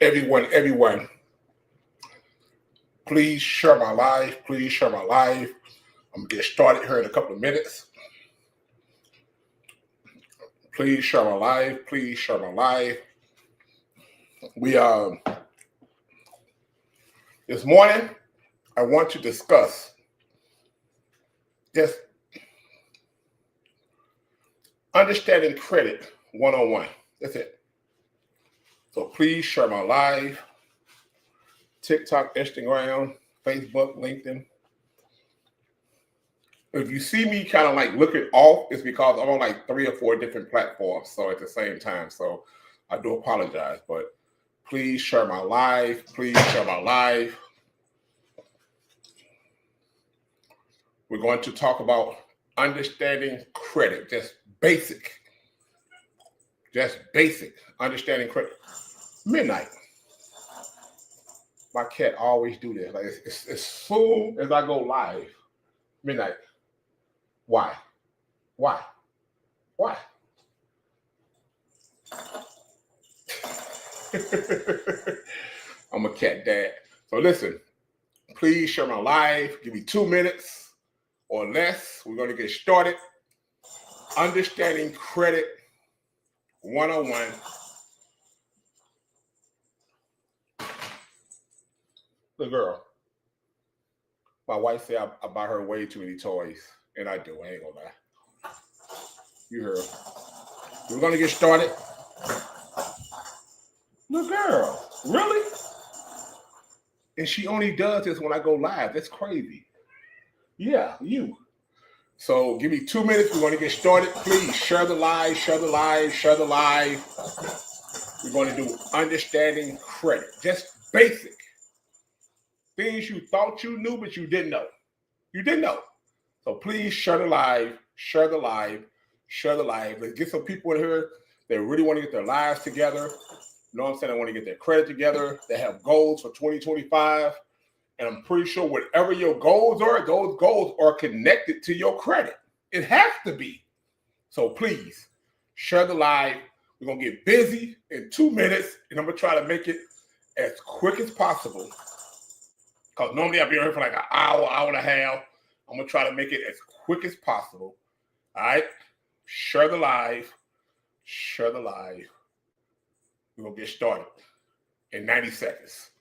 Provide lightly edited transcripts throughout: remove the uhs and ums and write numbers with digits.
Everyone, please share my live. Please share my live. I'm going to get started here in a couple of minutes. Please share my live. Please share my live. This morning, I want to discuss just understanding credit 101. That's it. So please share my live. TikTok, Instagram, Facebook, LinkedIn. If you see me kind of like looking off, it's because I'm on like 3 or 4 different platforms. So at the same time, so I do apologize, but please share my live. Please share my live. We're going to talk about understanding credit, just basic understanding credit. Midnight. My cat always do this. Like as soon as I go live, midnight. Why? I'm a cat dad. So listen, please share my live. Give me 2 minutes or less. We're going to get started. Understanding Credit 101. The girl. My wife said I buy her way too many toys. And I do. I ain't gonna lie. You heard. We're going to get started. Little girl. Really? And she only does this when I go live. That's crazy. Yeah, you. So give me 2 minutes. We're going to get started. Please share the live, share the live, share the live. We're going to do understanding credit. Just basic things you thought you knew, but you didn't know. You didn't know. So please share the live, share the live, share the live. Let's get some people in here that really want to get their lives together. You know what I'm saying? They want to get their credit together. They have goals for 2025. And I'm pretty sure whatever your goals are, those goals are connected to your credit. It has to be. So please share the live. We're going to get busy in 2 minutes, and I'm going to try to make it as quick as possible. Because normally I'll be here for like an hour, hour and a half. I'm going to try to make it as quick as possible. All right? Share the live. Share the live. We're going to get started in 90 seconds.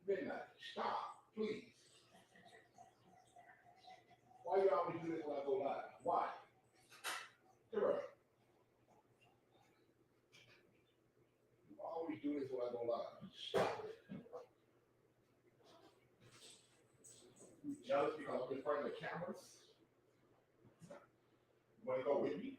Midnight, stop, please. Why you always do this when I go live? Why? Girl. You always do this when I go live. Stop it. You jealous because I'm in front of the cameras? You want to go with me?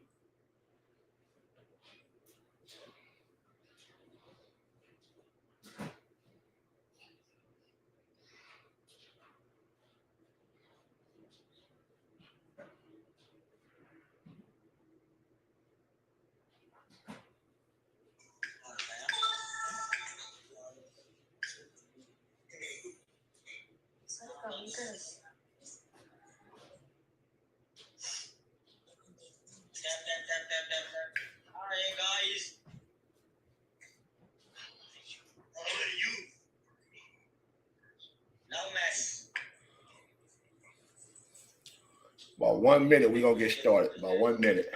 Hi guys. How are you? Now, man. About 1 minute, we're going to get started. About 1 minute.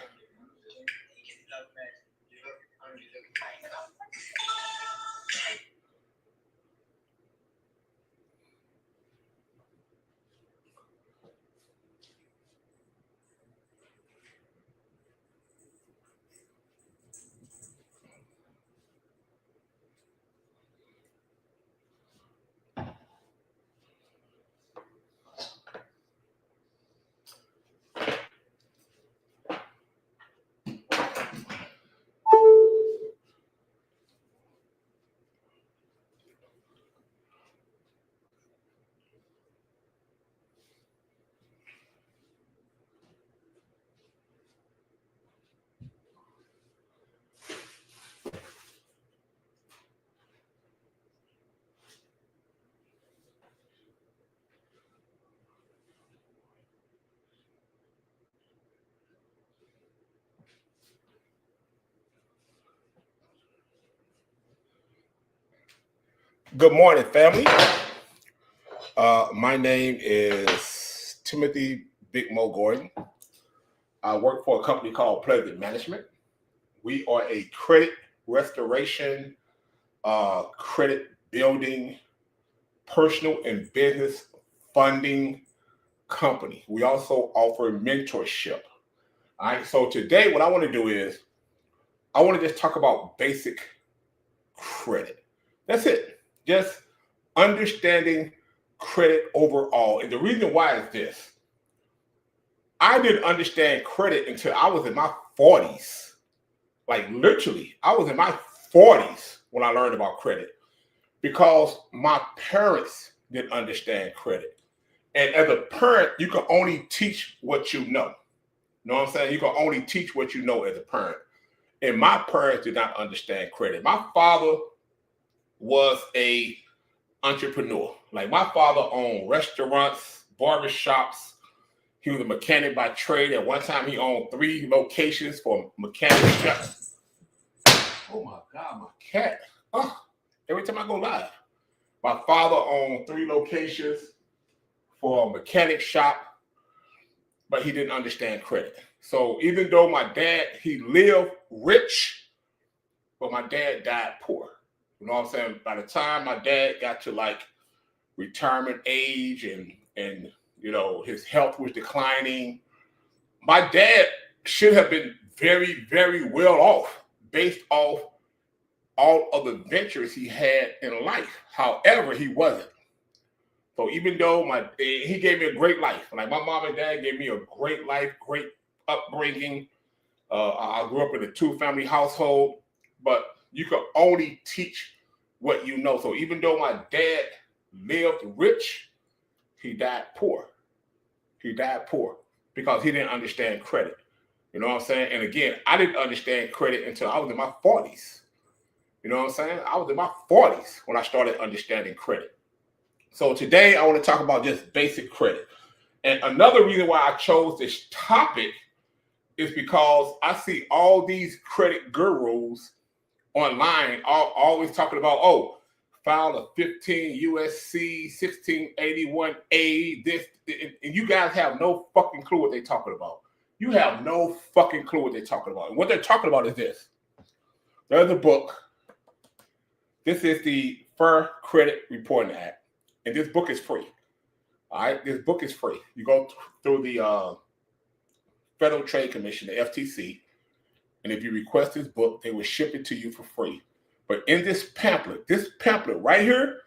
Good morning, family. My name is Timothy Big Mo Gordon. I work for a company called Pleasant Management. We are a credit restoration, credit building, personal and business funding company. We also offer mentorship. All right. So today, what I want to do is I want to just talk about basic credit. That's it. Just understanding credit overall. And the reason why is this. I didn't understand credit until I was in my 40s. Like literally, I was in my 40s when I learned about credit because my parents didn't understand credit. And as a parent, you can only teach what you know. You know what I'm saying? You can only teach what you know as a parent. And my parents did not understand credit. My father was a entrepreneur. Like my father owned restaurants, barbershops. He was a mechanic by trade. At one time, he owned 3 locations for mechanic shops. Oh my God, my cat. Oh, every time I go live. My father owned 3 locations for a mechanic shop, but he didn't understand credit. So even though my dad, he lived rich, but my dad died poor. You know what I'm saying? By the time my dad got to like retirement age and you know his health was declining, my dad should have been very, very well off based off all of the ventures he had in life. However, he wasn't. So even though he gave me a great life, like my mom and dad gave me a great life, great upbringing. I grew up in a 2-family household, but you can only teach what you know. So even though my dad lived rich, he died poor. He died poor because he didn't understand credit. You know what I'm saying? And again, I didn't understand credit until I was in my 40s. You know what I'm saying? I was in my 40s when I started understanding credit. So today I want to talk about just basic credit. And another reason why I chose this topic is because I see all these credit gurus online always talking about, oh, file a 15 USC 1681A, this, and you guys have no fucking clue what they're talking about. You have no fucking clue what they're talking about. And what they're talking about is this. There's a book. This is the Fair Credit Reporting Act. And this book is free. All right, this book is free. You go through the Federal Trade Commission, the FTC, and if you request this book, they will ship it to you for free. But in this pamphlet right here,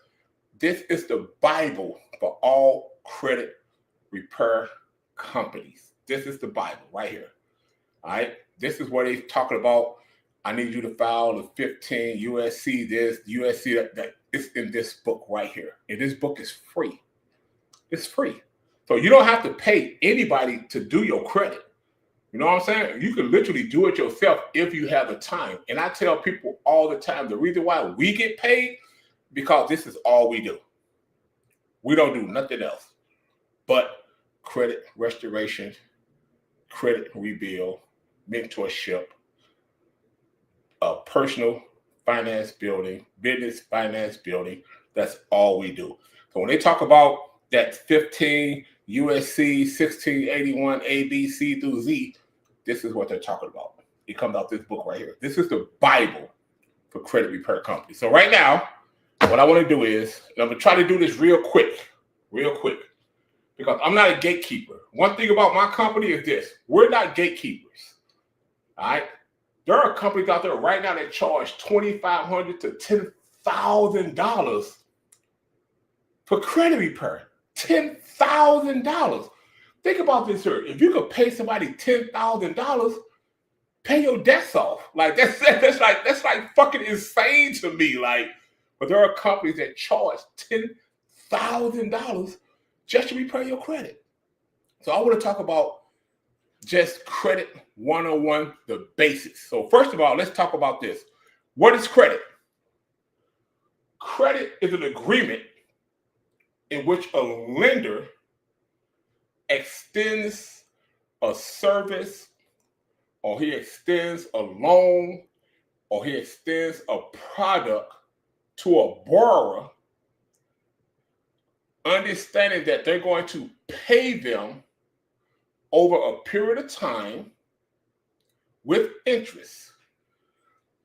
this is the Bible for all credit repair companies. This is the Bible right here. All right, this is what they're talking about. I need you to file the 15 USC this, USC that. It's in this book right here. And this book is free. It's free. So you don't have to pay anybody to do your credit. You know what I'm saying? You can literally do it yourself if you have the time. And I tell people all the time, the reason why we get paid, because this is all we do. We don't do nothing else but credit restoration, credit rebuild, mentorship, personal finance building, business finance building. That's all we do. So when they talk about that 15 USC 1681 A, B, C through Z, this is what they're talking about. It comes out this book right here. This is the Bible for credit repair companies. So right now, what I want to do is, and I'm going to try to do this real quick, because I'm not a gatekeeper. One thing about my company is this. We're not gatekeepers. All right? There are companies out there right now that charge $2,500 to $10,000 for credit repair. $10,000. Think about this here. If you could pay somebody $10,000, pay your debts off. Like that's like fucking insane to me. Like, but there are companies that charge $10,000 just to repair your credit. So I want to talk about just credit 101, the basics. So first of all, let's talk about this. What is credit? Credit is an agreement in which a lender extends a service, or he extends a loan, or he extends a product to a borrower understanding that they're going to pay them over a period of time with interest.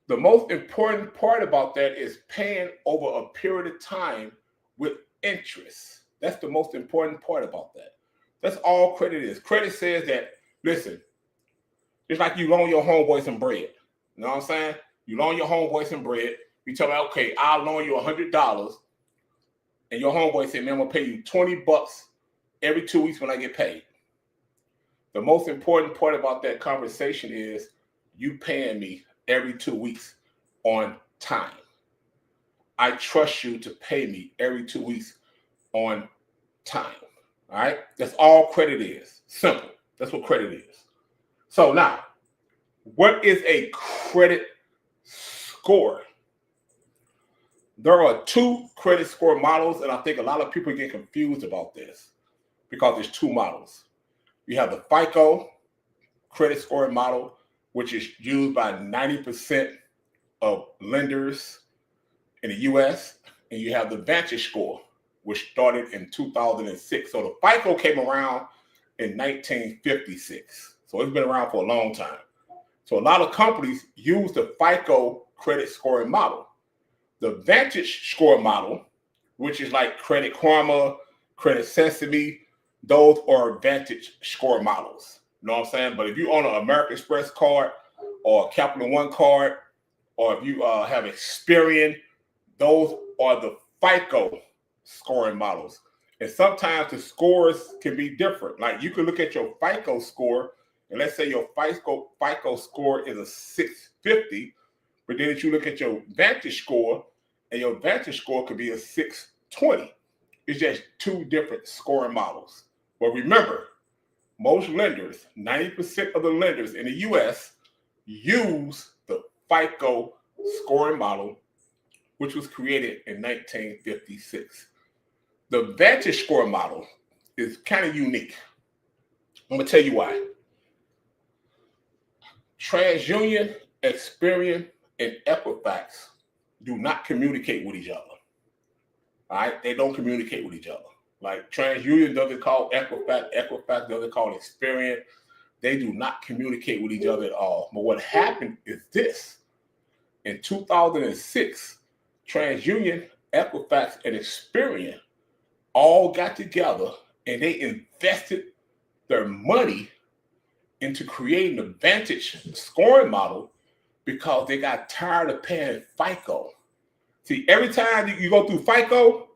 The most important part about that is paying over a period of time with interest. That's the most important part about that. That's all credit is. Credit says that, listen, it's like you loan your homeboy some bread. You know what I'm saying? You loan your homeboy some bread. You tell me, okay, I'll loan you $100. And your homeboy said, man, I'm going to pay you $20 every 2 weeks when I get paid. The most important part about that conversation is you paying me every 2 weeks on time. I trust you to pay me every 2 weeks on time. All right? That's all credit is. Simple. That's what credit is. So now, what is a credit score? There are two credit score models, and I think a lot of people get confused about this because there's two models. You have the FICO credit scoring model, which is used by 90% of lenders in the U.S., and you have the Vantage score, which started in 2006. So the FICO came around in 1956. So it's been around for a long time. So a lot of companies use the FICO credit scoring model. The Vantage score model, which is like Credit Karma, Credit Sesame, those are Vantage score models. You know what I'm saying? But if you own an American Express card or a Capital One card, or if you have Experian, those are the FICO scoring models. And sometimes the scores can be different. Like you can look at your FICO score, and let's say your FICO score is a 650, but then if you look at your Vantage score, and your Vantage score could be a 620. It's just two different scoring models. But remember, most lenders, 90% of the lenders in the U.S. use the FICO scoring model, which was created in 1956. The Vantage score model is kind of unique. I'm going to tell you why. TransUnion, Experian, and Equifax do not communicate with each other. All right? They don't communicate with each other. Like TransUnion doesn't call Equifax, Equifax doesn't call Experian. They do not communicate with each other at all. But what happened is this. In 2006, TransUnion, Equifax, and Experian all got together and they invested their money into creating the Vantage scoring model because they got tired of paying FICO. See, every time you go through FICO,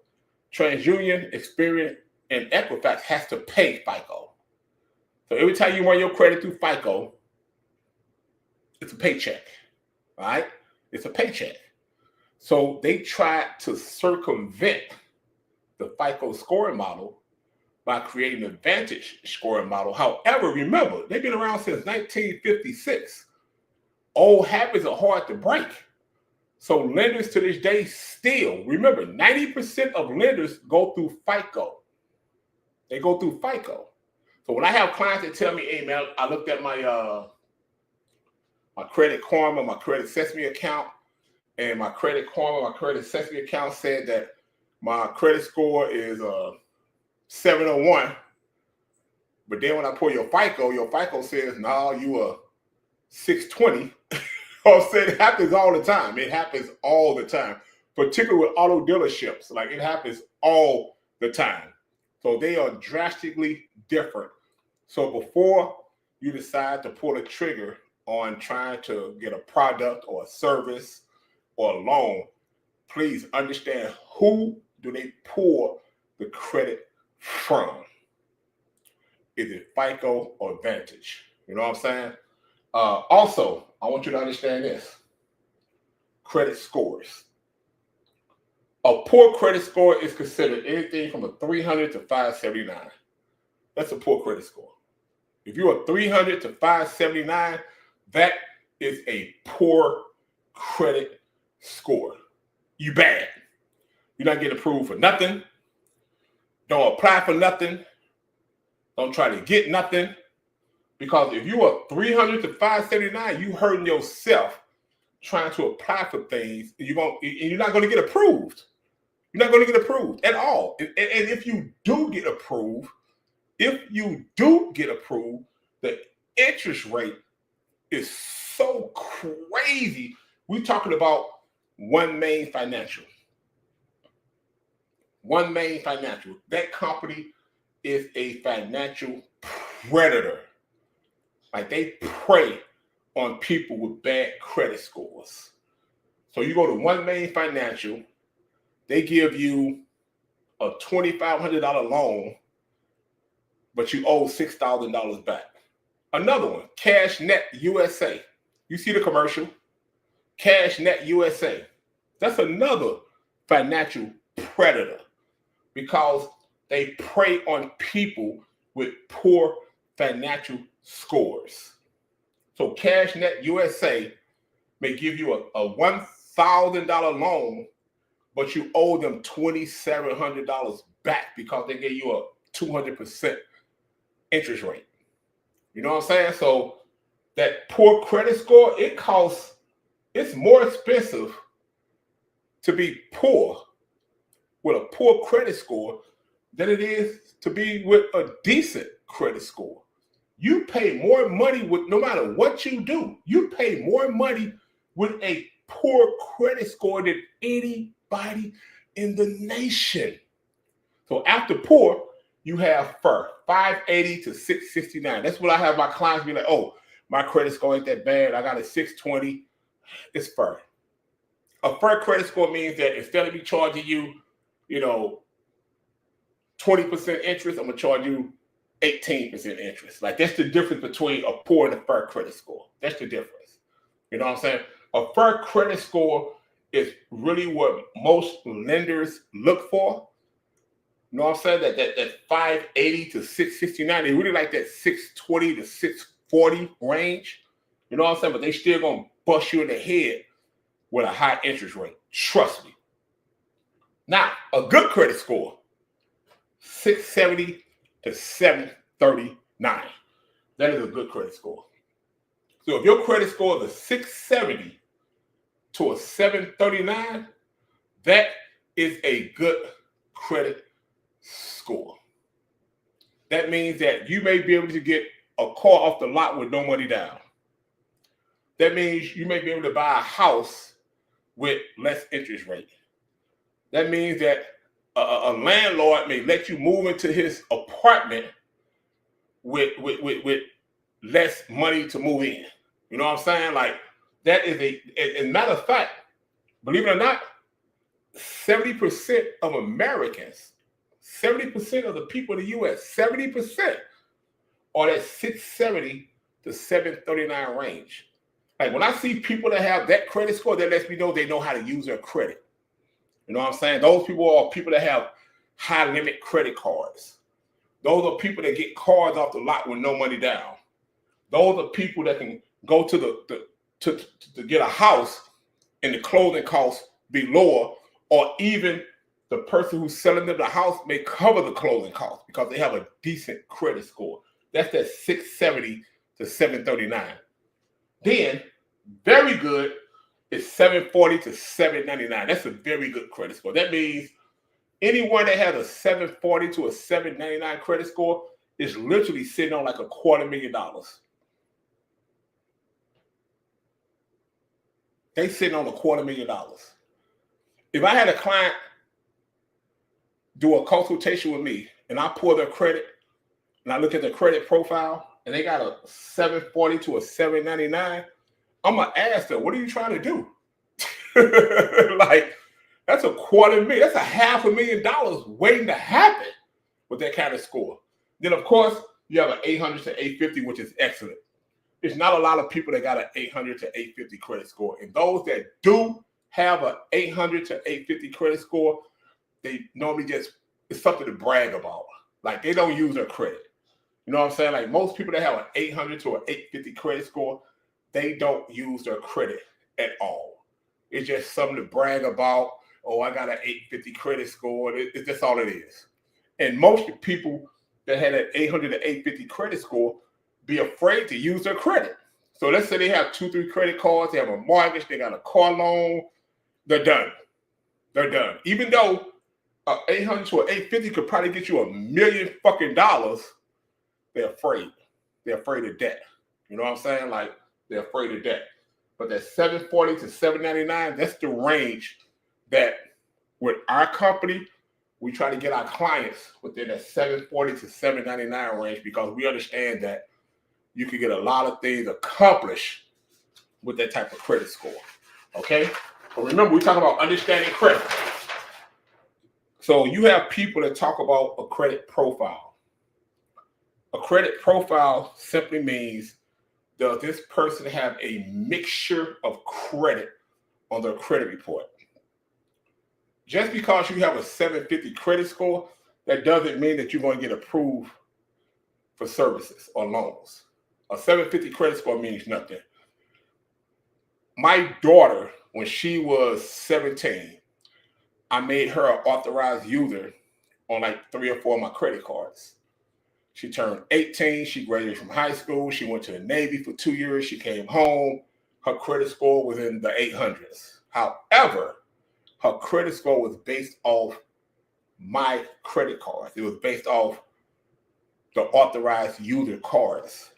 TransUnion, Experian, and Equifax has to pay FICO. So every time you run your credit through FICO, it's a paycheck, all right? It's a paycheck. So they tried to circumvent the FICO scoring model by creating the Vantage scoring model. However, remember, they've been around since 1956. Old habits are hard to break. So lenders to this day still, remember, 90% of lenders go through FICO. They go through FICO. So when I have clients that tell me, hey man, I looked at my my Credit Karma, my Credit Sesame account, and my Credit Karma, my Credit Sesame account said that my credit score is 701. But then when I pull your FICO says, no, you are 620. I'm saying it happens all the time. It happens all the time, particularly with auto dealerships. Like it happens all the time. So they are drastically different. So before you decide to pull a trigger on trying to get a product or a service or a loan, please understand who do they pull the credit from? Is it FICO or Vantage? You know what I'm saying? Also, I want you to understand this. Credit scores. A poor credit score is considered anything from a 300 to 579. That's a poor credit score. If you're a 300 to 579, that is a poor credit score. You bad. You're not getting approved for nothing. Don't apply for nothing. Don't try to get nothing. Because if you are 300 to 579, you hurting yourself trying to apply for things, and you're not going to get approved. You're not going to get approved at all. And if you do get approved, the interest rate is so crazy. We're talking about One Main Financial. One Main Financial. That company is a financial predator. Like, they prey on people with bad credit scores. So you go to One Main Financial, they give you a $2,500 loan, but you owe $6,000 back. Another one, Cash Net USA. You see the commercial? Cash Net USA. That's another financial predator because they prey on people with poor financial scores. So Cash Net USA may give you a $1,000 loan, but you owe them $2,700 back because they gave you a 200% interest rate. You know what I'm saying? So that poor credit score, it's more expensive to be poor with a poor credit score than it is to be with a decent credit score. You pay more money with, no matter what you do, you pay more money with a poor credit score than anybody in the nation. So after poor, you have FIR, 580 to 669. That's what I have my clients be like, oh, my credit score ain't that bad. I got a 620. It's FIR. A FIR credit score means that instead of me charging you, 20% interest, I'm going to charge you 18% interest. Like, that's the difference between a poor and a FIR credit score. That's the difference. You know what I'm saying? A FIR credit score is really what most lenders look for. You know what I'm saying? That 580 to 669, they really like that 620 to 640 range. You know what I'm saying? But they still gonna bust you in the head with a high interest rate. Trust me. Now, a good credit score, 670 to 739. That is a good credit score. So if your credit score is a 670 to a 739, that is a good credit score. That means that you may be able to get a car off the lot with no money down. That means you may be able to buy a house with less interest rate. That means that a landlord may let you move into his apartment with less money to move in. You know what I'm saying? Like, that is as a matter of fact, believe it or not, 70% of Americans, 70% of the people in the U.S., 70% are that 670 to 739 range. Like, when I see people that have that credit score, that lets me know they know how to use their credit. You know what I'm saying? Those people are people that have high limit credit cards. Those are people that get cars off the lot with no money down. Those are people that can go to to get a house and the closing costs be lower, or even the person who's selling them the house may cover the closing costs because they have a decent credit score. That's that 670 to 739. Then, very good is 740 to 799. That's a very good credit score. That means anyone that has a 740 to a 799 credit score is literally sitting on like $250,000. They sitting on $250,000. If I had a client do a consultation with me and I pull their credit and I look at their credit profile and they got a 740 to a 799, I'm gonna ask them, what are you trying to do? Like, that's $250,000, that's $500,000 waiting to happen with that kind of score. Then of course you have an 800 to 850, which is excellent. There's not a lot of people that got an 800 to 850 credit score. And those that do have an 800 to 850 credit score, they normally it's something to brag about. Like, they don't use their credit. You know what I'm saying? Like, most people that have an 800 to an 850 credit score, they don't use their credit at all. It's just something to brag about. Oh, I got an 850 credit score. That's all it is. And most people that had an 800 to 850 credit score be afraid to use their credit. So let's say they have 2-3 credit cards, they have a mortgage, they got a car loan, they're done. They're done. Even though 800 to an 850 could probably get you $1 million fucking dollars. They're afraid. They're afraid of debt. You know what I'm saying? Like, they're afraid of debt. But that 740 to 799, that's the range that with our company, we try to get our clients within that 740 to 799 range, because we understand that you can get a lot of things accomplished with that type of credit score. Okay? But remember, we're talking about understanding credit. So you have people that talk about a credit profile. A credit profile simply means, does this person have a mixture of credit on their credit report? Just because you have a 750 credit score, that doesn't mean that you're going to get approved for services or loans. A 750 credit score means nothing. My daughter, when she was 17, I made her an authorized user on like 3 or 4 of my credit cards. She turned 18. She graduated from high school. She went to the Navy for 2 years. She came home. Her credit score was in the 800s. However, her credit score was based off my credit cards. It was based off the authorized user cards.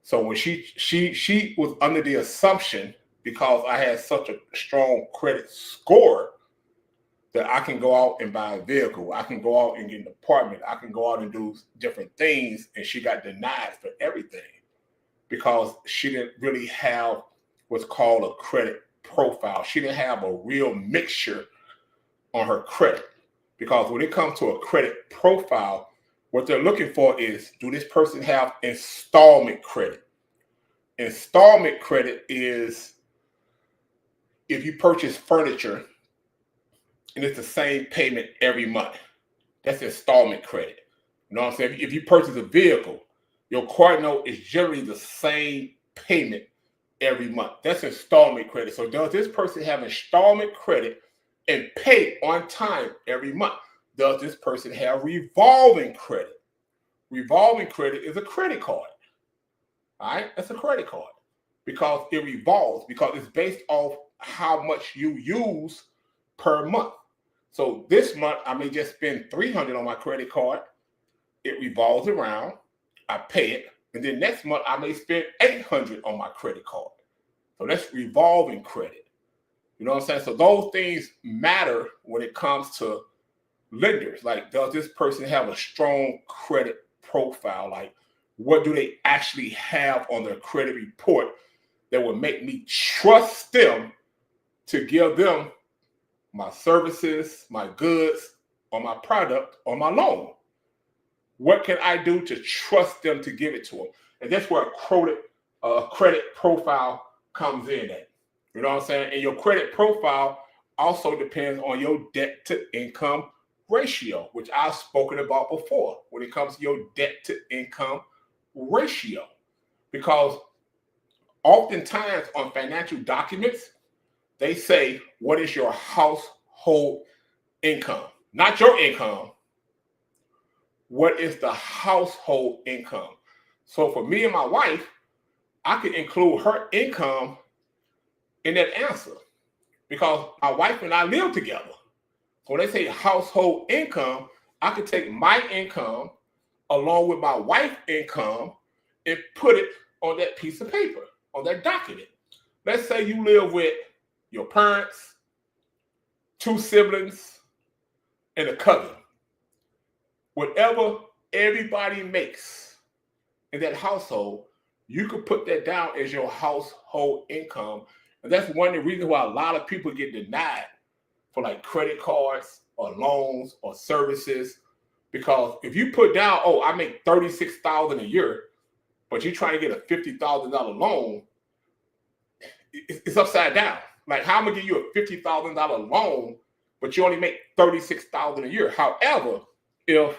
So when she was under the assumption, because I had such a strong credit score, that I can go out and buy a vehicle, I can go out and get an apartment, I can go out and do different things, and she got denied for everything because she didn't really have what's called a credit profile. She didn't have a real mixture on her credit, because when it comes to a credit profile, what they're looking for is, do this person have installment credit? Installment credit is if you purchase furniture and it's the same payment every month. That's installment credit. You know what I'm saying? If you purchase a vehicle, your car note is generally the same payment every month. That's installment credit. So does this person have installment credit and pay on time every month? Does this person have revolving credit? Revolving credit is a credit card. All right? That's a credit card because it revolves, because it's based off how much you use per month. So this month, I may just spend $300 on my credit card. It revolves around. I pay it. And then next month, I may spend $800 on my credit card. So that's revolving credit. You know what I'm saying? So those things matter when it comes to lenders. Like, does this person have a strong credit profile? Like, what do they actually have on their credit report that would make me trust them to give them my services, my goods, or my product, or my loan? What can I do to trust them to give it to them? And that's where a credit profile comes in at. You know what I'm saying? And your credit profile also depends on your debt to income ratio, which I've spoken about before when it comes to your debt to income ratio. Because oftentimes on financial documents, they say, what is your household income? Not your income. What is the household income? So for me and my wife, I could include her income in that answer, because my wife and I live together. So when they say household income, I could take my income along with my wife's income and put it on that piece of paper, on that document. Let's say you live with your parents, 2 siblings, and a cousin. Whatever everybody makes in that household, you could put that down as your household income. And that's one of the reasons why a lot of people get denied for like credit cards or loans or services. Because if you put down, oh, I make $36,000 a year, but you're trying to get a $50,000 loan, it's upside down. Like, how am I gonna give you a $50,000 loan, but you only make $36,000 a year? However, if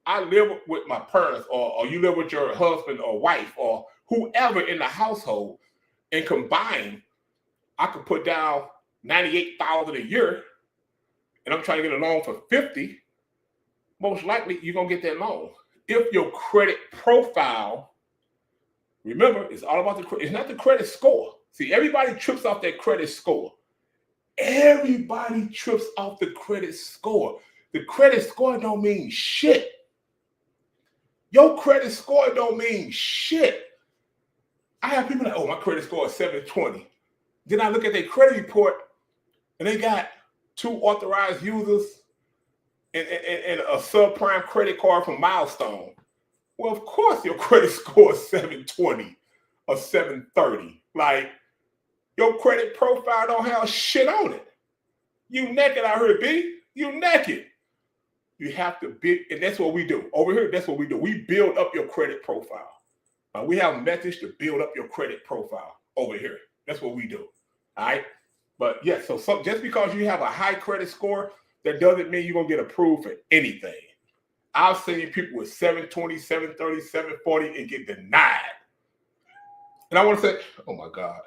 I live with my parents, or you live with your husband or wife or whoever in the household, and combined, I could put down $98,000 a year, and I'm trying to get a loan for $50,000. Most likely, you're gonna get that loan if your credit profile. Remember, it's all about it's not the credit score. See, everybody trips off that credit score. Everybody trips off the credit score. The credit score don't mean shit. Your credit score don't mean shit. I have people like, oh, my credit score is 720. Then I look at their credit report and they got 2 authorized users and a subprime credit card from Milestone. Well, of course your credit score is 720 or 730. Like, your credit profile don't have shit on it. You naked out here, B. You naked. You have to build, and that's what we do. Over here, that's what we do. We build up your credit profile. We have methods to build up your credit profile over here. That's what we do. All right? But yeah, so just because you have a high credit score, that doesn't mean you're going to get approved for anything. I've seen people with 720, 730, 740 and get denied. And I want to say, oh my God,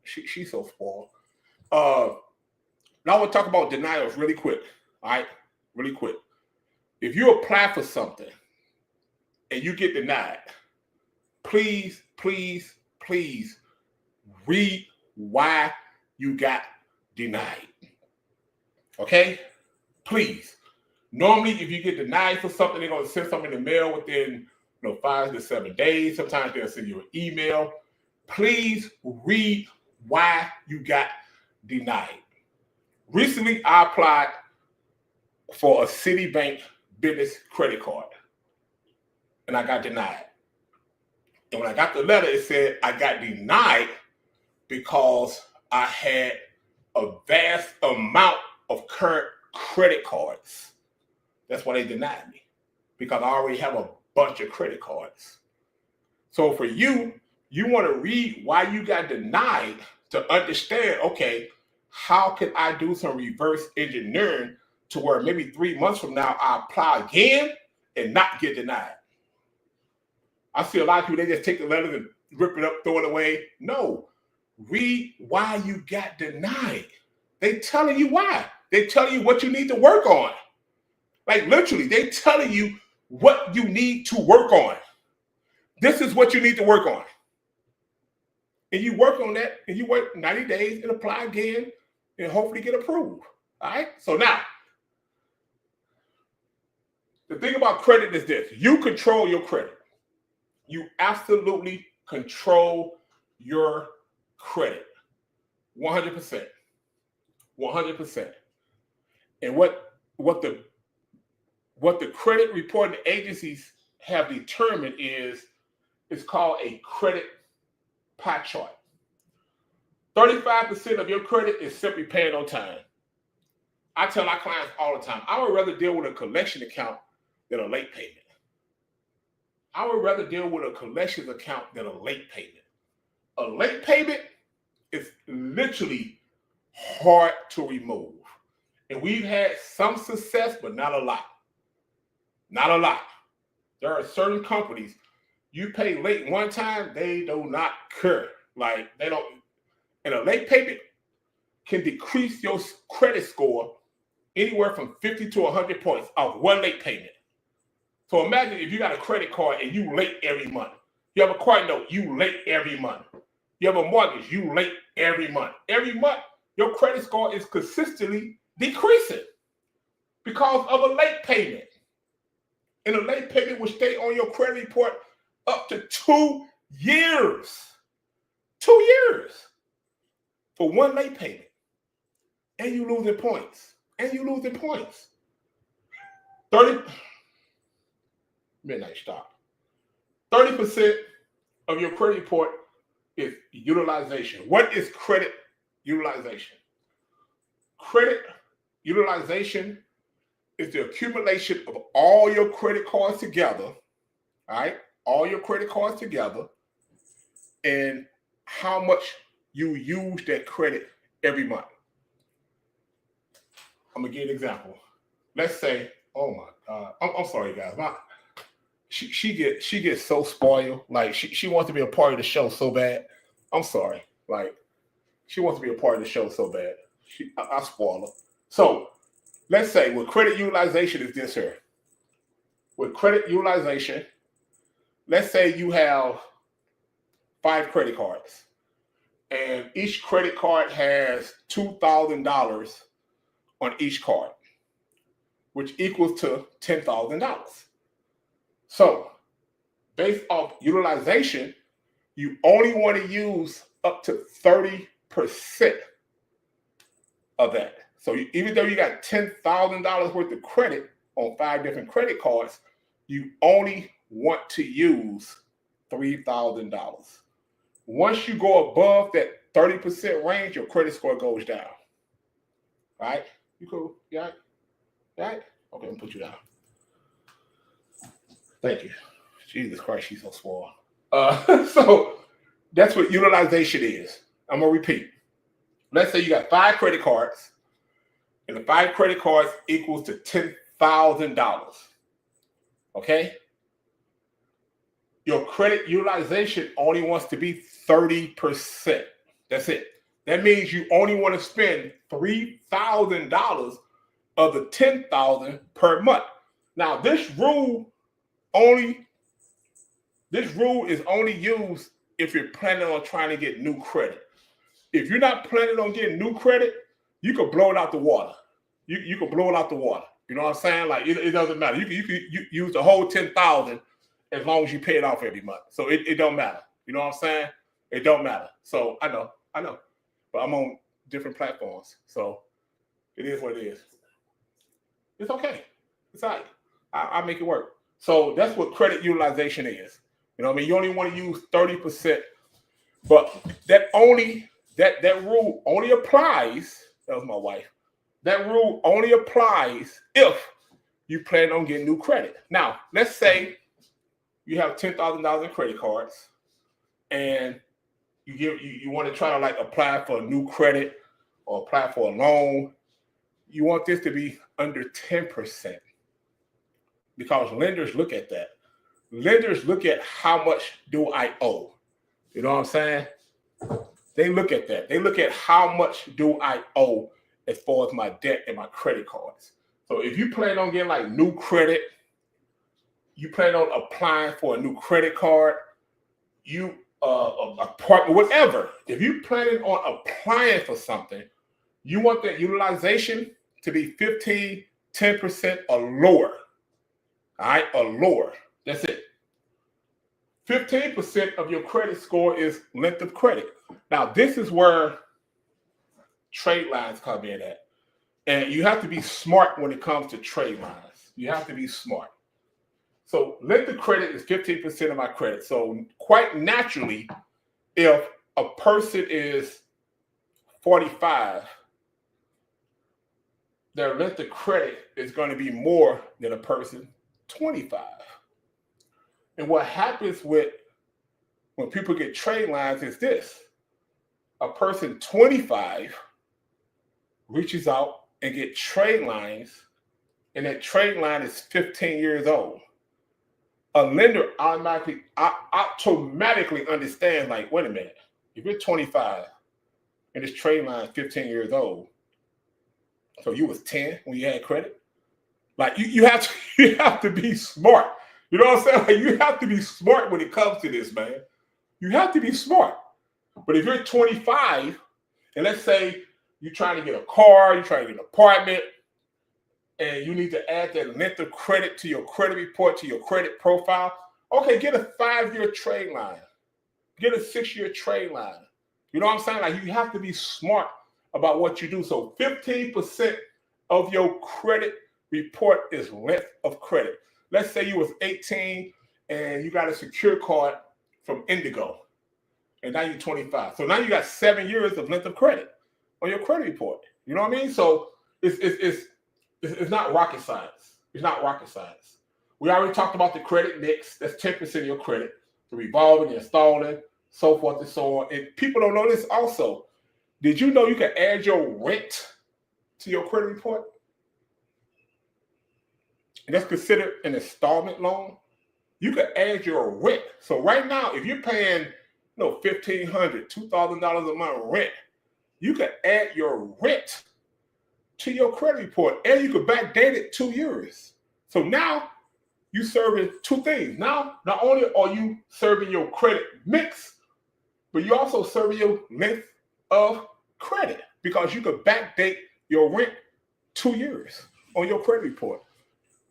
she's so spoiled. Now I want to talk about denials really quick. All right? Really quick. If you apply for something and you get denied, please, please, please read why you got denied. Okay? Please. Normally, if you get denied for something, they're going to send something in the mail within 5 to 7 days. Sometimes they'll send you an email. Please read why you got denied. Recently, I applied for a Citibank business credit card, and I got denied. And when I got the letter, it said I got denied because I had a vast amount of current credit cards. That's why they denied me, because I already have a bunch of credit cards. So for you, you want to read why you got denied to understand, okay, how can I do some reverse engineering to where maybe 3 months from now I apply again and not get denied? I see a lot of people, they just take the letters and rip it up, throw it away. No, read why you got denied. They telling you why. They telling you what you need to work on. Like literally, they telling you what you need to work on. This is what you need to work on. And you work on that, and you work 90 days and apply again and hopefully get approved. All right? So now, the thing about credit is this. You control your credit. You absolutely control your credit. 100%. 100%. And what the credit reporting agencies have determined is it's called a credit pie chart. 35% of your credit is simply paying on time. I tell my clients all the time, I would rather deal with a collection account than a late payment. I would rather deal with a collections account than a late payment. A late payment is literally hard to remove. And we've had some success, but not a lot. Not a lot. There are certain companies, you pay late one time, they do not care. Like, they don't. And a late payment can decrease your credit score anywhere from 50 to 100 points off one late payment. So imagine if you got a credit card and you late every month. You have a card note, you late every month. You have a mortgage, you late every month. Every month, your credit score is consistently decreasing because of a late payment. And a late payment will stay on your credit report up to 2 years. 2 years for one late payment. And you losing points. And you losing points. 30 midnight stop. 30% of your credit report is utilization. What is credit utilization? Credit utilization is the accumulation of all your credit cards together, all right? All your credit cards together, and how much you use that credit every month. I'm gonna give you an example. Let's say, oh my God, I'm sorry, guys. She gets so spoiled. Like she wants to be a part of the show so bad. I'm sorry. Like she wants to be a part of the show so bad. I spoil her. So let's say with credit utilization is this here. With credit utilization, let's say you have 5 credit cards, and each credit card has $2,000 on each card. which equals to $10,000. So based off utilization, you only want to use up to 30% of that. So even though you got $10,000 worth of credit on 5 different credit cards, you only want to use $3,000. Once you go above that 30% range, your credit score goes down. All right? You cool? You all right? You all right? Okay, I'm gonna put you down. Thank you. Jesus Christ, she's so spoiled. So that's what utilization is. I'm gonna repeat. Let's say you got 5 credit cards, and the 5 credit cards equals to $10,000. Okay? Your credit utilization only wants to be 30%. That's it. That means you only want to spend $3,000 of the $10,000 per month. Now, this rule is only used if you're planning on trying to get new credit. If you're not planning on getting new credit, you could blow it out the water. You could blow it out the water. You know what I'm saying? Like it doesn't matter. You can use the whole $10,000 as long as you pay it off every month. So it don't matter. You know what I'm saying? It don't matter. So I know. But I'm on different platforms. So it is what it is. It's okay. It's all right. I'll make it work. So that's what credit utilization is. You know what I mean? You only want to use 30%. But that rule only applies. That was my wife. That rule only applies if you plan on getting new credit. Now, let's say you have $10,000 in credit cards, and you want to try to like apply for a new credit or apply for a loan. You want this to be under 10% because lenders look at that. Lenders look at how much do I owe. You know what I'm saying? They look at that. They look at how much do I owe as far as my debt and my credit cards. So if you plan on getting like new credit, you plan on applying for a new credit card, apartment, whatever. If you planning on applying for something, you want that utilization to be 15, 10% or lower. All right, or lower. That's it. 15% of your credit score is length of credit. Now, this is where trade lines come in at. And you have to be smart when it comes to trade lines. You have to be smart. So length of credit is 15% of my credit. So quite naturally, if a person is 45, their length of credit is going to be more than a person 25. And what happens when people get trade lines is this. A person 25 reaches out and get trade lines, and that trade line is 15 years old. A lender automatically understands, like, wait a minute, if you're 25 and this trade line is 15 years old, so you was 10 when you had credit? Like you have to be smart. You know what I'm saying? Like, you have to be smart when it comes to this, man. You have to be smart. But if you're 25, and let's say you're trying to get a car, you're trying to get an apartment, and you need to add that length of credit to your credit report, to your credit profile, okay, get a 5-year trade line. Get a 6-year trade line. You know what I'm saying? Like, you have to be smart about what you do. So 15% of your credit report is length of credit. Let's say you was 18 and you got a secure card from Indigo, and now you're 25. So now you got 7 years of length of credit on your credit report. You know what I mean? So it's not rocket science. It's not rocket science. We already talked about the credit mix. That's 10% of your credit, the revolving, the installing, so forth and so on. And people don't know this also. Did you know you can add your rent to your credit report? And that's considered an installment loan. You can add your rent. So right now, if you're paying, $1,500, $2,000 a month rent, you can add your rent to your credit report, and you could backdate it 2 years. So now you serving two things. Now, not only are you serving your credit mix, but you also serving your length of credit because you could backdate your rent 2 years. on your credit report.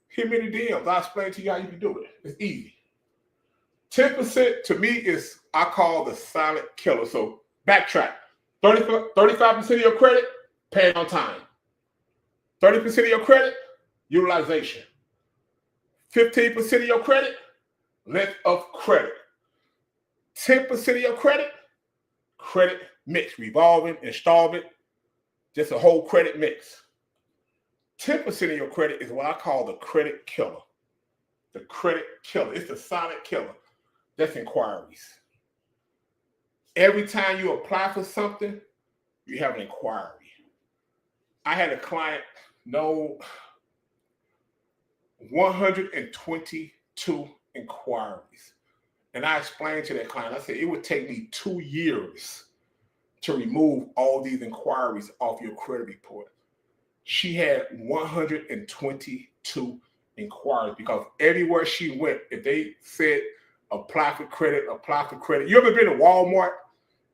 Hit me in the DMs. I'll explain to you how you can do it. It's easy. 10% to me is, I call the silent killer. So backtrack. 35% of your credit, paying on time. 30% of your credit, utilization. 15% of your credit, length of credit. 10% of your credit mix, revolving, installment, just a whole credit mix. 10% of your credit is what I call the credit killer. The credit killer. It's the silent killer. That's inquiries. Every time you apply for something, you have an inquiry. I had a client know 122 inquiries. And I explained to that client, I said, it would take me 2 years to remove all these inquiries off your credit report. She had 122 inquiries because everywhere she went, if they said, apply for credit. You ever been to Walmart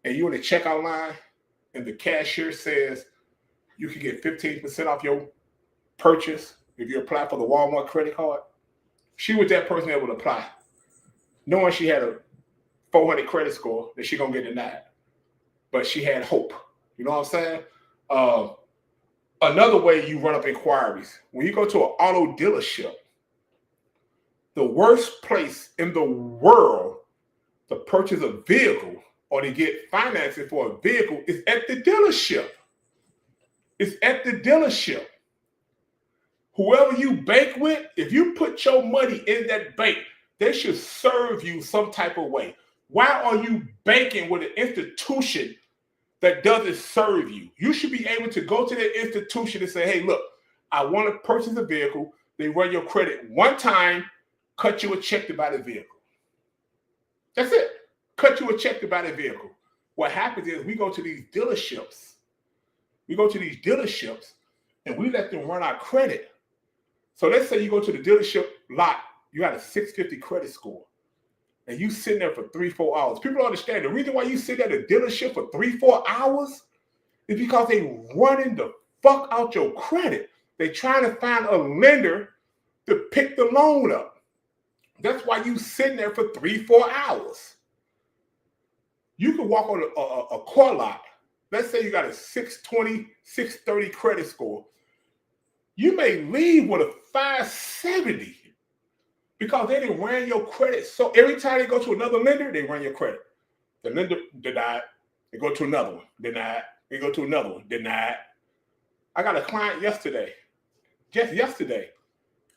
and you're in the checkout line and the cashier says you can get 15% off your purchase if you apply for the Walmart credit card? She was that person that would apply, knowing she had a 400 credit score that she's going to get denied. But she had hope. You know what I'm saying? Another way you run up inquiries, when you go to an auto dealership, the worst place in the world to purchase a vehicle or to get financing for a vehicle is at the dealership. It's at the dealership. Whoever you bank with, if you put your money in that bank, they should serve you some type of way. Why are you banking with an institution that doesn't serve you? You should be able to go to that institution and say, hey, look, I want to purchase a vehicle. They run your credit one time, cut you a check to buy the vehicle. That's it. Cut you a check to buy the vehicle. What happens is we go to these dealerships. And we let them run our credit. So let's say you go to the dealership lot, you got a 650 credit score, and you sitting there for 3-4 hours. People don't understand the reason why you sit at a dealership for 3-4 hours is because they running the fuck out your credit. They trying to find a lender to pick the loan up. That's why you sitting there for 3-4 hours. You can walk on a car lot. Let's say you got a 620, 630 credit score. You may leave with a 570 because they didn't run your credit. So every time they go to another lender, they run your credit. The lender denied. They go to another one, denied. They go to another one, denied. I got a client yesterday, just yesterday,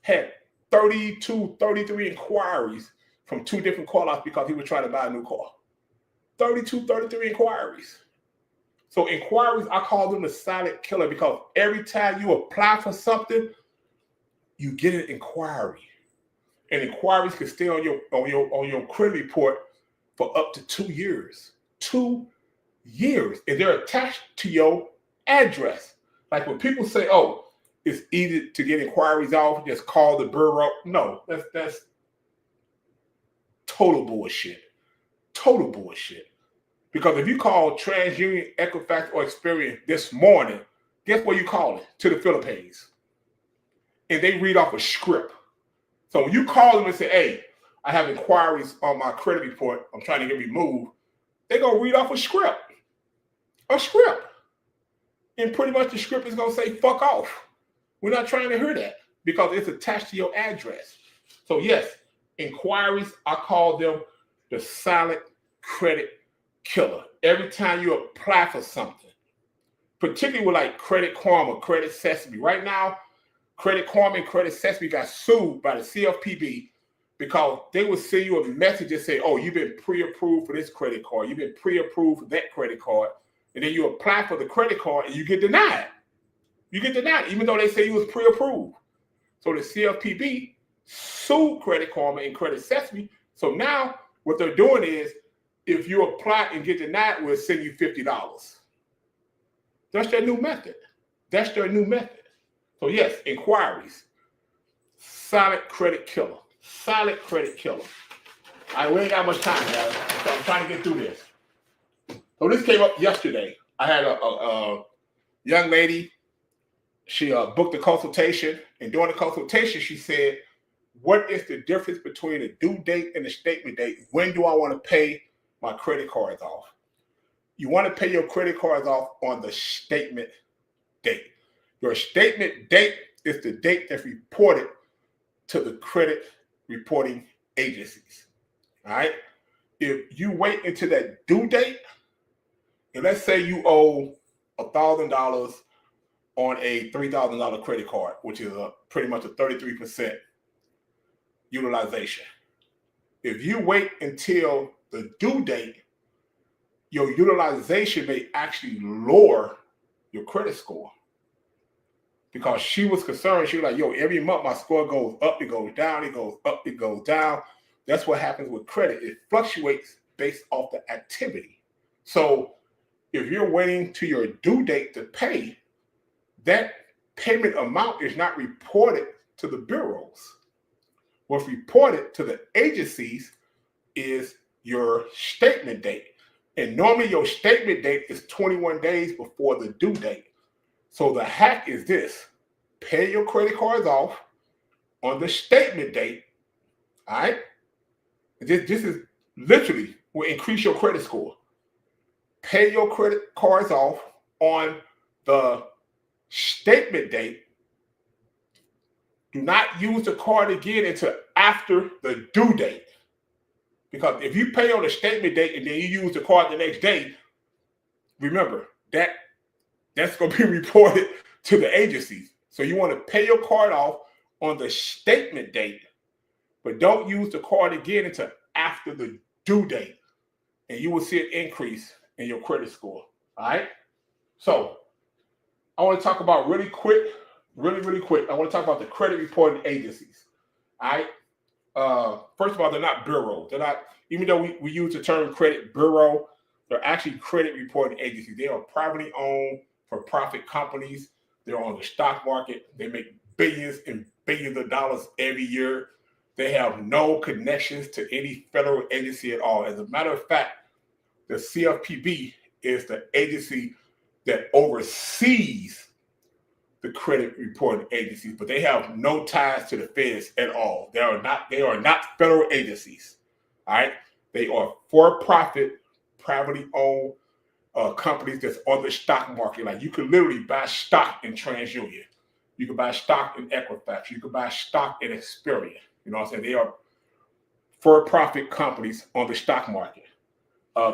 had 32, 33 inquiries from 2 different car lots because he was trying to buy a new car. 32, 33 inquiries. So inquiries, I call them the silent killer because every time you apply for something, you get an inquiry. And inquiries can stay on your credit report for up to 2 years. 2 years. And they're attached to your address. Like when people say, oh, it's easy to get inquiries off, just call the bureau. No, that's total bullshit. Total bullshit. Because if you call TransUnion, Equifax, or Experian this morning, guess where you call it? To the Philippines. And they read off a script. So when you call them and say, hey, I have inquiries on my credit report, I'm trying to get removed, they're going to read off a script. A script. And pretty much the script is going to say, fuck off. We're not trying to hear that because it's attached to your address. So yes, inquiries, I call them the silent credit killer. Every time you apply for something, particularly with like Credit Karma, Credit Sesame. Right now, Credit Karma and Credit Sesame got sued by the CFPB because they would send you a message that say, oh, you've been pre-approved for this credit card. You've been pre-approved for that credit card. And then you apply for the credit card and you get denied. You get denied, even though they say you was pre-approved. So the CFPB sued Credit Karma and Credit Sesame. So now what they're doing is, if you apply and get denied, we'll send you $50. That's their new method. So yes, inquiries. Silent credit killer. Silent credit killer. All right, we ain't got much time, guys. So I'm trying to get through this. So this came up yesterday. I had a young lady she booked a consultation, and during the consultation, she said, what is the difference between the due date and the statement date? When do I want to pay my credit cards off? You want to pay your credit cards off on the statement date. Your statement date is the date that's reported to the credit reporting agencies. All right. If you wait until that due date, and let's say you owe $1,000 on a $3,000 credit card, which is pretty much a 33% utilization. If you wait until the due date, your utilization may actually lower your credit score. Because she was concerned, she was like, yo, every month my score goes up, it goes down, it goes up, it goes down. That's what happens with credit. It fluctuates based off the activity. So if you're waiting to your due date to pay, that payment amount is not reported to the bureaus. What's reported to the agencies is your statement date. And normally your statement date is 21 days before the due date. So the hack is this: pay your credit cards off on the statement date. All right. This is literally will increase your credit score. Pay your credit cards off on the statement date. Do not use the card again until after the due date. Because if you pay on the statement date and then you use the card the next day, remember that's going to be reported to the agencies. So you want to pay your card off on the statement date, but don't use the card again until after the due date. And you will see an increase in your credit score. All right. So I want to talk about really quick. I want to talk about the credit reporting agencies. All right. First of all, they're not bureaus. They're not, even though we use the term credit bureau, they're actually credit reporting agencies. They are privately owned for-profit companies. They're on the stock market. They make billions and billions of dollars every year. They have no connections to any federal agency at all. As a matter of fact, the CFPB is the agency that oversees the credit reporting agencies, but they have no ties to the feds at all. They are not federal agencies. All right. They are for-profit, privately owned companies that's on the stock market. Like you could literally buy stock in TransUnion. You could buy stock in Equifax. You could buy stock in Experian. You know what I'm saying? They are for-profit companies on the stock market.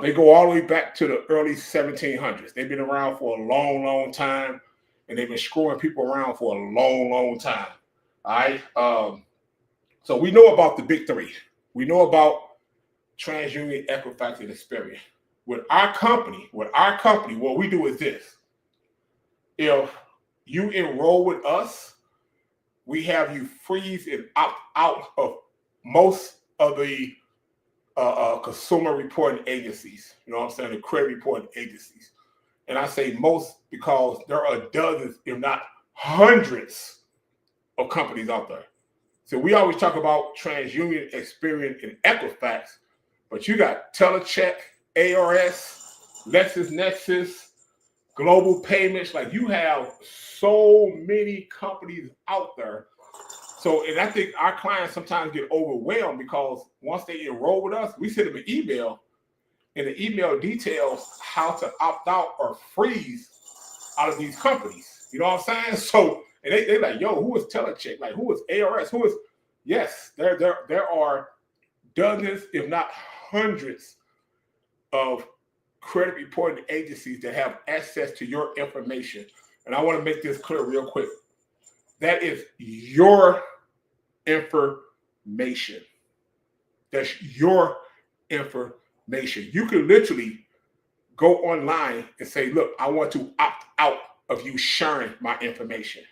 They go all the way back to the early 1700s. They've been around for a long, long time, and they've been screwing people around for a long, long time. All right. So we know about the big three. We know about TransUnion, Equifax, and Experian. With our company, what we do is this. If you enroll with us, we have you freeze and opt out of most of the consumer reporting agencies. You know what I'm saying? The credit reporting agencies. And I say most because there are dozens, if not hundreds, of companies out there. So we always talk about TransUnion, Experian, and Equifax, but you got Telecheck, ARS, LexisNexis, Global Payments. Like you have so many companies out there. So, and I think our clients sometimes get overwhelmed because once they enroll with us, we send them an email, and the email details how to opt out or freeze out of these companies. You know what I'm saying? So, and they're like, yo, who is Telecheck? Like, who is ARS? Who is, yes, there are dozens, if not hundreds, of credit reporting agencies that have access to your information. And I want to make this clear real quick. That is your information. That's your information. You can literally go online and say, look, I want to opt out of you sharing my information.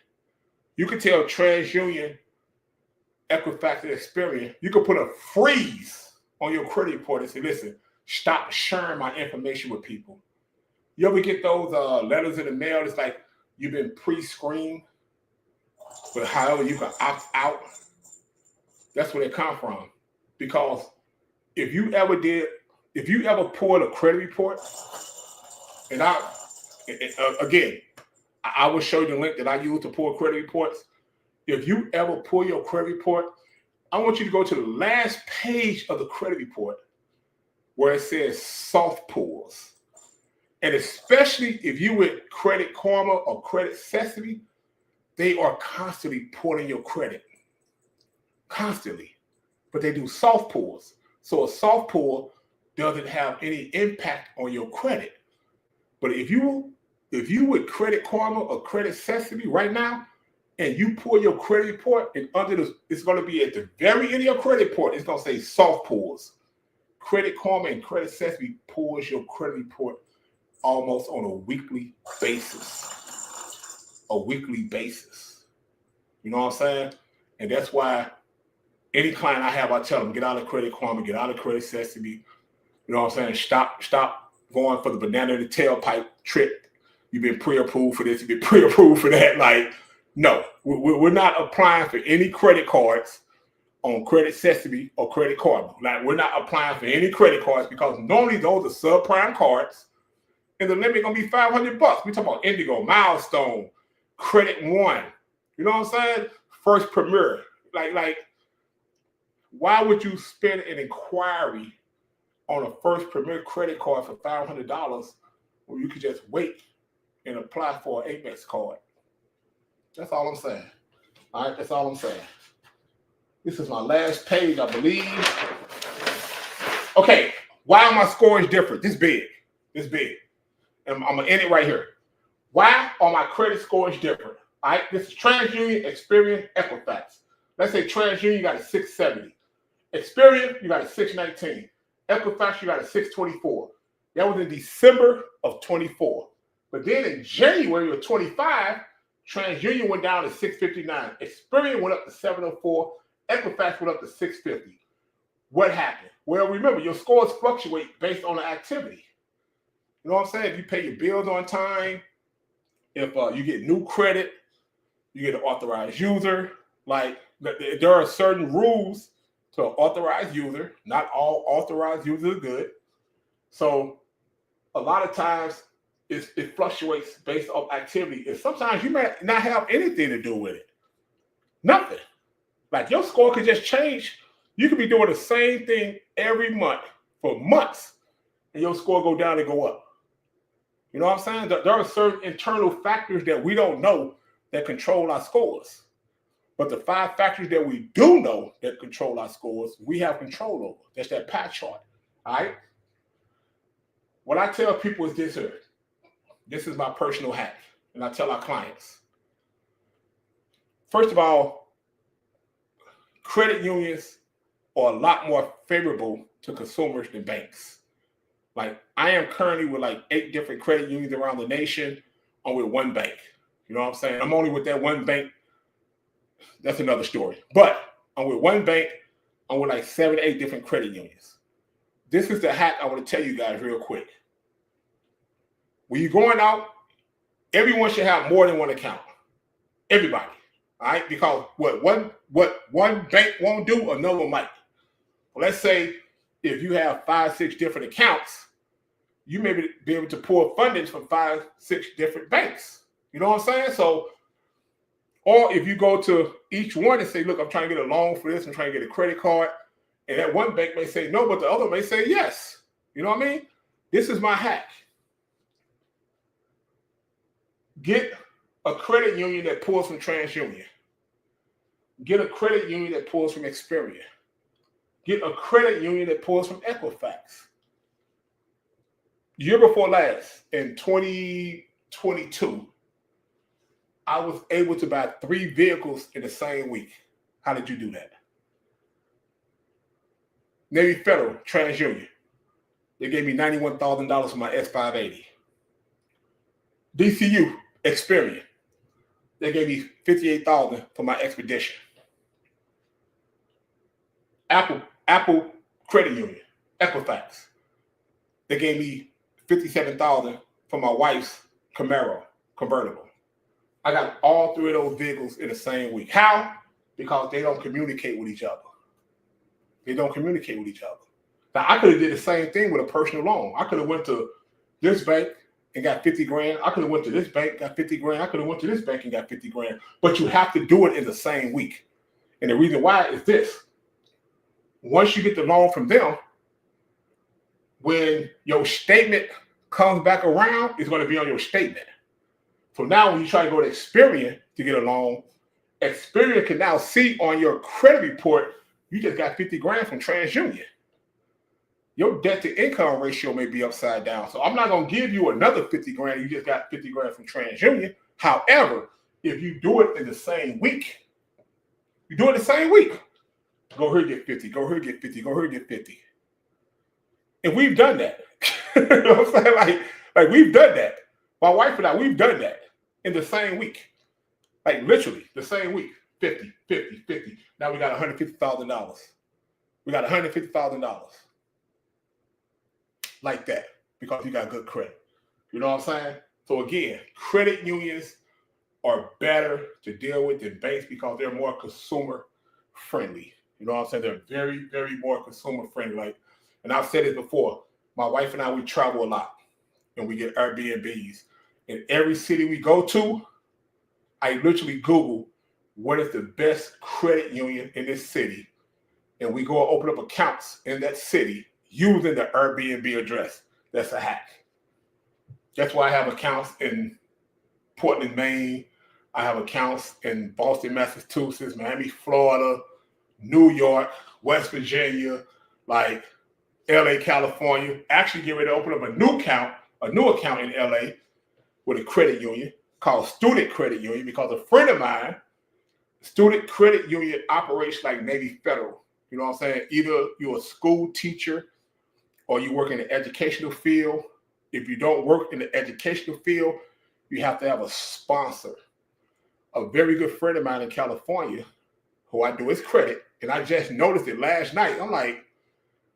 You can tell TransUnion, Equifax, and Experian, you can put a freeze on your credit report and say, listen, stop sharing my information with people. You ever get those letters in the mail? It's like you've been pre-screened, but however you can opt out. That's where they come from. Because if you ever pulled a credit report, again, I will show you the link that I use to pull credit reports. If you ever pull your credit report, I want you to go to the last page of the credit report where it says soft pulls. And especially if you with Credit Karma or Credit Sesame, they are constantly pulling your credit. Constantly. But they do soft pulls. So a soft pull doesn't have any impact on your credit. But if you with Credit Karma or Credit Sesame right now, and you pull your credit report, and it's going to be at the very end of your credit report, it's going to say soft pulls. Credit Karma and Credit Sesame pulls your credit report almost on a weekly basis. A weekly basis. You know what I'm saying? And that's why any client I have, I tell them, get out of Credit Karma, get out of Credit Sesame. You know what I'm saying? Stop going for the banana in the tailpipe trip. You've been pre-approved for this, you've been pre-approved for that. Like, no, we're not applying for any credit cards on Credit Sesame or Credit Karma. Like, we're not applying for any credit cards because normally those are subprime cards, and the limit gonna be $500. We talking about Indigo, Milestone, Credit One. You know what I'm saying? First Premier. Like, why would you spend an inquiry on a First Premier credit card for $500 when you could just wait and apply for an Amex card? That's all I'm saying. All right, that's all I'm saying. This is my last page, I believe. Okay, why are my scores different? This big. And I'm gonna end it right here. Why are my credit scores different? All right, this is TransUnion, Experian, Equifax. Let's say TransUnion, you got a 670. Experian, you got a 619. Equifax, you got a 624. That was in December of 24. But then in January of 25, TransUnion went down to 659. Experian went up to 704. Equifax went up to 650. What happened? Well, remember, your scores fluctuate based on the activity. You know what I'm saying? If you pay your bills on time, if you get new credit, you get an authorized user. Like, there are certain rules to an authorized user. Not all authorized users are good. So a lot of times it fluctuates based on activity. And sometimes you may not have anything to do with it. Nothing. Like, your score could just change. You could be doing the same thing every month for months, and your score go down and go up. You know what I'm saying? There are certain internal factors that we don't know that control our scores. But the 5 factors that we do know that control our scores, we have control over. That's that pie chart. All right? What I tell people is this here. This is my personal hack, and I tell our clients. First of all, credit unions are a lot more favorable to consumers than banks. Like, I am currently with like 8 different credit unions around the nation. I'm with one bank. You know what I'm saying? I'm only with that one bank. That's another story. But I'm with one bank. I'm with like 7 to 8 different credit unions. This is the hack I want to tell you guys real quick. When you're going out, everyone should have more than one account. Everybody. All right? Because what one bank won't do, another one might. Well, let's say if you have 5, 6 different accounts, you may be able to pull fundings from 5, 6 different banks. You know what I'm saying? So, or if you go to each one and say, look, I'm trying to get a loan for this, I'm trying to get a credit card, and that one bank may say no, but the other may say yes. You know what I mean? This is my hack. Get a credit union that pulls from TransUnion. Get a credit union that pulls from Experian. Get a credit union that pulls from Equifax. Year before last, in 2022, I was able to buy 3 vehicles in the same week. How did you do that? Navy Federal, TransUnion. They gave me $91,000 for my S580. DCU, Experian. They gave me $58,000 for my Expedition. Apple Credit Union, Equifax. They gave me $57,000 for my wife's Camaro convertible. I got all 3 of those vehicles in the same week. How? Because they don't communicate with each other. They don't communicate with each other. Now, I could have did the same thing with a personal loan. I could have went to this bank and got 50 grand. I could have went to this bank, got 50 grand. I could have went to this bank and got 50 grand. But you have to do it in the same week. And the reason why is this. Once you get the loan from them, when your statement comes back around, it's going to be on your statement. So now when you try to go to Experian to get a loan, Experian can now see on your credit report, you just got 50 grand from TransUnion. Your debt to income ratio may be upside down. So I'm not going to give you another 50 grand. You just got 50 grand from TransUnion. However, if you do it in the same week, go here, get 50, go here, get 50, go here, get 50. And we've done that. You know what I'm saying? Like we've done that. My wife and I, we've done that in the same week. Like literally the same week. 50, 50, 50. Now we got $150,000. We got $150,000. Like that. Because you got good credit. You know what I'm saying? So again, credit unions are better to deal with than banks because they're more consumer friendly. You know what I'm saying? They're very, very more consumer friendly. Like, and I've said it before, my wife and I, we travel a lot and we get Airbnbs. In every city we go to, I literally Google what is the best credit union in this city. And we go open up accounts in that city using the Airbnb address. That's a hack. That's why I have accounts in Portland, Maine. I have accounts in Boston, Massachusetts, Miami, Florida, New York, West Virginia, like LA, California. Actually get ready to open up a new account in LA with a credit union called Student Credit Union because a friend of mine, Student Credit Union operates like Navy Federal. You know what I'm saying? Either you're a school teacher or you work in the educational field. If you don't work in the educational field, you have to have a sponsor. A very good friend of mine in California, who I do his credit, and I just noticed it last night. I'm like,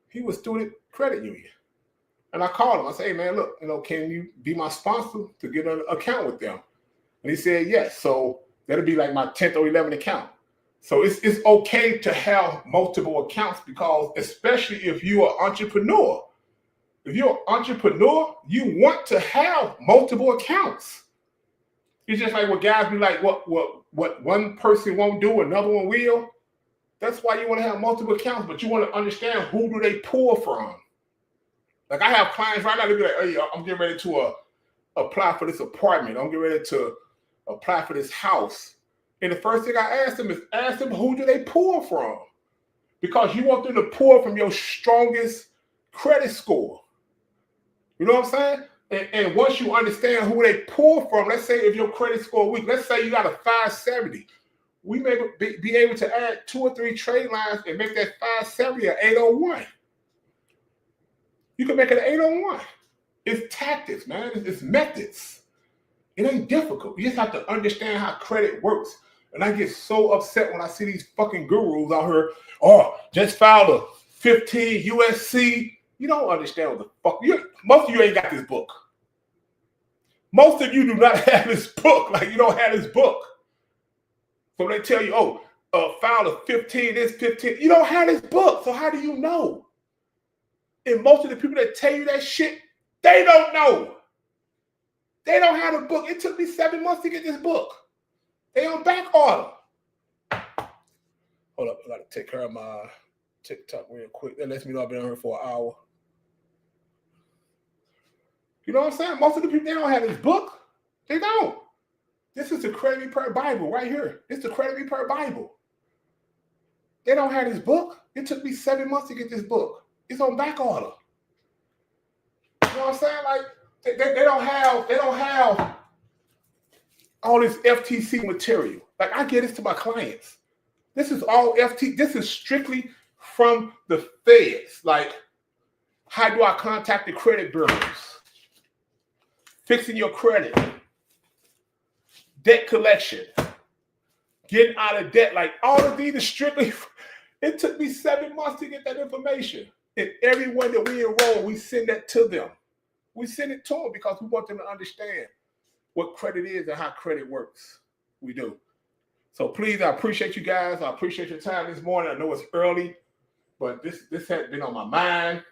he was Student Credit Union. And I called him. I said, hey, man, look, can you be my sponsor to get an account with them? And he said, yes. So that'll be like my 10th or 11th account. So it's okay to have multiple accounts because especially if you're an entrepreneur, you want to have multiple accounts. It's just like what guys be like, what one person won't do, another one will. That's why you want to have multiple accounts, but you want to understand who do they pull from. Like I have clients right now, they be like, hey, I'm getting ready to apply for this apartment. I'm getting ready to apply for this house. And the first thing I ask them is who do they pull from? Because you want them to pull from your strongest credit score. You know what I'm saying? And once you understand who they pull from, let's say if your credit score weak, let's say you got a 570, we may be able to add 2 or 3 trade lines and make that 570 an 801. You can make it an 801. It's tactics, man. It's methods. It ain't difficult. You just have to understand how credit works. And I get so upset when I see these fucking gurus out here. Oh, just filed a 15 USC. You don't understand what the fuck. Most of you ain't got this book. Most of you do not have this book. Like you don't have this book. So they tell you, file a 15, this 15. You don't have this book. So how do you know? And most of the people that tell you that shit, they don't know. They don't have a book. It took me 7 months to get this book. They on back order. Hold up, I gotta take care of my TikTok real quick. That lets me know I've been on here for an hour. You know what I'm saying? Most of the people, they don't have this book. They don't. This is the Credit Repair Bible right here. It's the Credit Repair Bible. They don't have this book. It took me 7 months to get this book. It's on back order. You know what I'm saying? Like they don't have all this FTC material. Like I get this to my clients. This is all This is strictly from the feds. Like, how do I contact the credit bureaus? Fixing your credit. Debt collection. Getting out of debt. Like all of these is strictly. It took me 7 months to get that information. And everyone that we enroll, we send that to them. We send it to them because we want them to understand what credit is and how credit works. We do. So please, I appreciate you guys. I appreciate your time this morning. I know it's early, but this has been on my mind.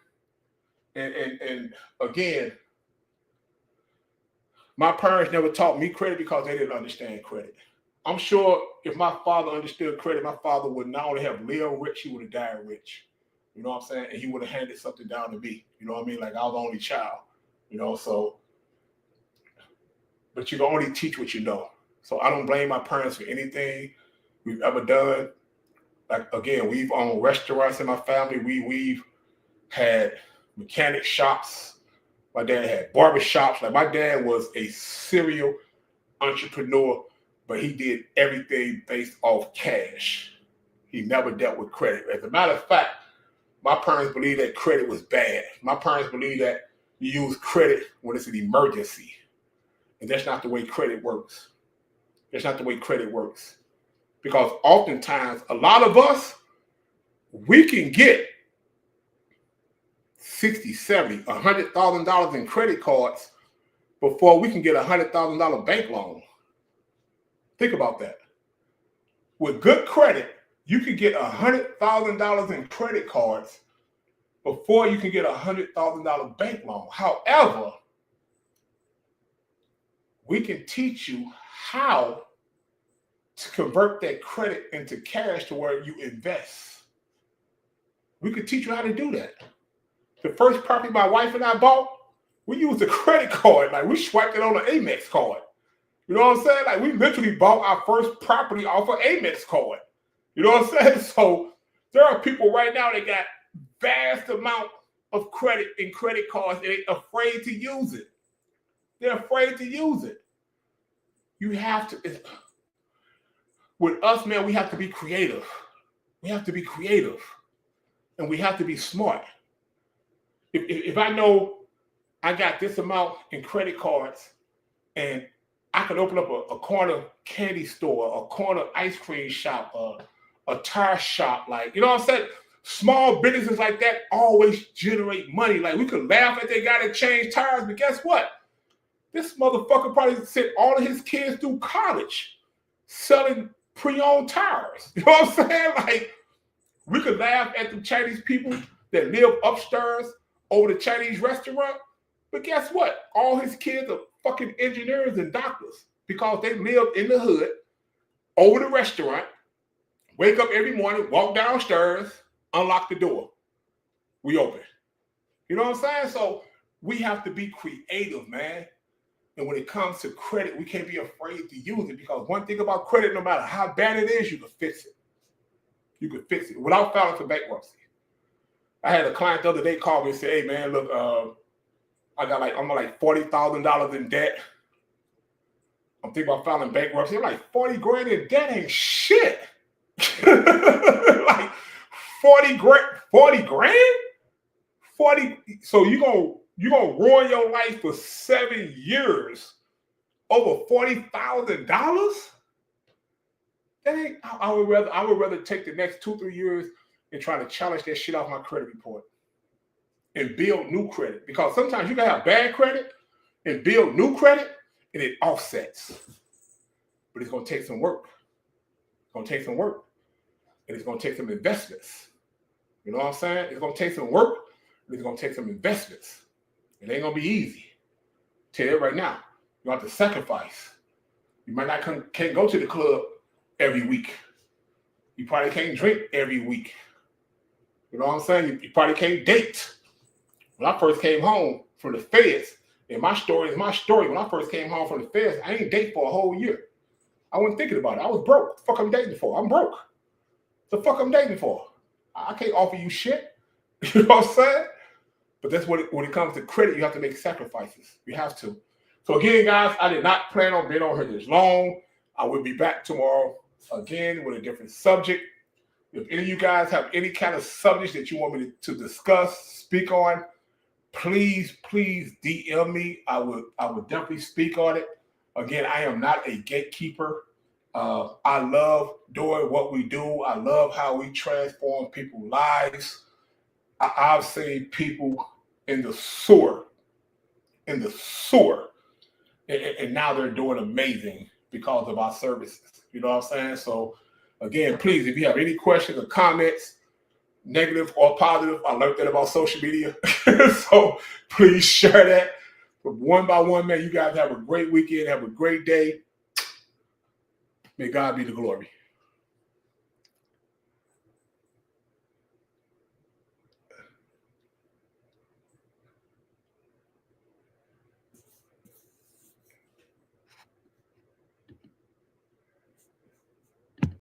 And again, My parents never taught me credit because they didn't understand credit. I'm sure if my father understood credit, my father would not only have lived rich, he would have died rich. You know what I'm saying? And he would have handed something down to me. You know what I mean? Like I was the only child. You know, so, but you can only teach what you know. So I don't blame my parents for anything we've ever done. Like again, we've owned restaurants in my family. We've had mechanic shops. My dad had barber shops. Like my dad was a serial entrepreneur, but he did everything based off cash. He never dealt with credit. As a matter of fact, my parents believed that credit was bad. My parents believed that you use credit when it's an emergency. And that's not the way credit works. That's not the way credit works. Because oftentimes, a lot of us, we can get $60, $70, $100,000 in credit cards before we can get a $100,000 bank loan. Think about that. With good credit, you can get $100,000 in credit cards before you can get a $100,000 bank loan. However, we can teach you how to convert that credit into cash to where you invest. We could teach you how to do that. The first property my wife and I bought, we used a credit card. Like we swiped it on an Amex card. You know what I'm saying? Like we literally bought our first property off an Amex card. You know what I'm saying? So there are people right now that got vast amount of credit in credit cards and they're afraid to use it. They're afraid to use it. You have to, with us, man, we have to be creative. We have to be creative and we have to be smart. If I know I got this amount in credit cards and I can open up a corner candy store, a corner ice cream shop, a tire shop, like, you know what I'm saying? Small businesses like that always generate money. Like we could laugh at they got to change tires, but guess what? This motherfucker probably sent all of his kids through college selling pre-owned tires. You know what I'm saying? Like we could laugh at the Chinese people that live upstairs over the Chinese restaurant, but guess what? All his kids are fucking engineers and doctors because they live in the hood over the restaurant, wake up every morning, walk downstairs, unlock the door. We open. You know what I'm saying? So we have to be creative, man. And when it comes to credit, we can't be afraid to use it because one thing about credit, no matter how bad it is, you can fix it. You can fix it without filing for bankruptcy. I had a client the other day call me and say, "Hey man, look, I'm like $40,000 in debt. I'm thinking about filing bankruptcy." I'm like, 40 grand in debt ain't shit. Like 40 grand? 40. So you gonna ruin your life for 7 years over $40,000? That ain't. I would rather take the next 2-3 years and try to challenge that shit off my credit report and build new credit. Because sometimes you can have bad credit and build new credit and it offsets. But it's gonna take some work. It's gonna take some work. And it's gonna take some investments. You know what I'm saying? It's gonna take some work and it's gonna take some investments. It ain't gonna be easy. Tell you right now, you have to sacrifice. You might not can't go to the club every week. You probably can't drink every week. You know what I'm saying? You probably can't date. When I first came home from the feds, and my story is my story. When I first came home from the feds, I ain't date for a whole year. I wasn't thinking about it. I was broke. What the fuck I'm dating for? I'm broke. What the fuck I'm dating for? I can't offer you shit. You know what I'm saying? But that's when it comes to credit, you have to make sacrifices. You have to. So again, guys, I did not plan on being on here this long. I will be back tomorrow again with a different subject. If any of you guys have any kind of subjects that you want me to discuss, speak on, please DM me. I would definitely speak on it. Again, I am not a gatekeeper. I love doing what we do. I love how we transform people's lives. I've seen people in the sewer, and now they're doing amazing because of our services. You know what I'm saying? So again, please, if you have any questions or comments, negative or positive, I learned that about social media. So please share that But one by one, man, you guys have a great weekend. Have a great day. May God be the glory.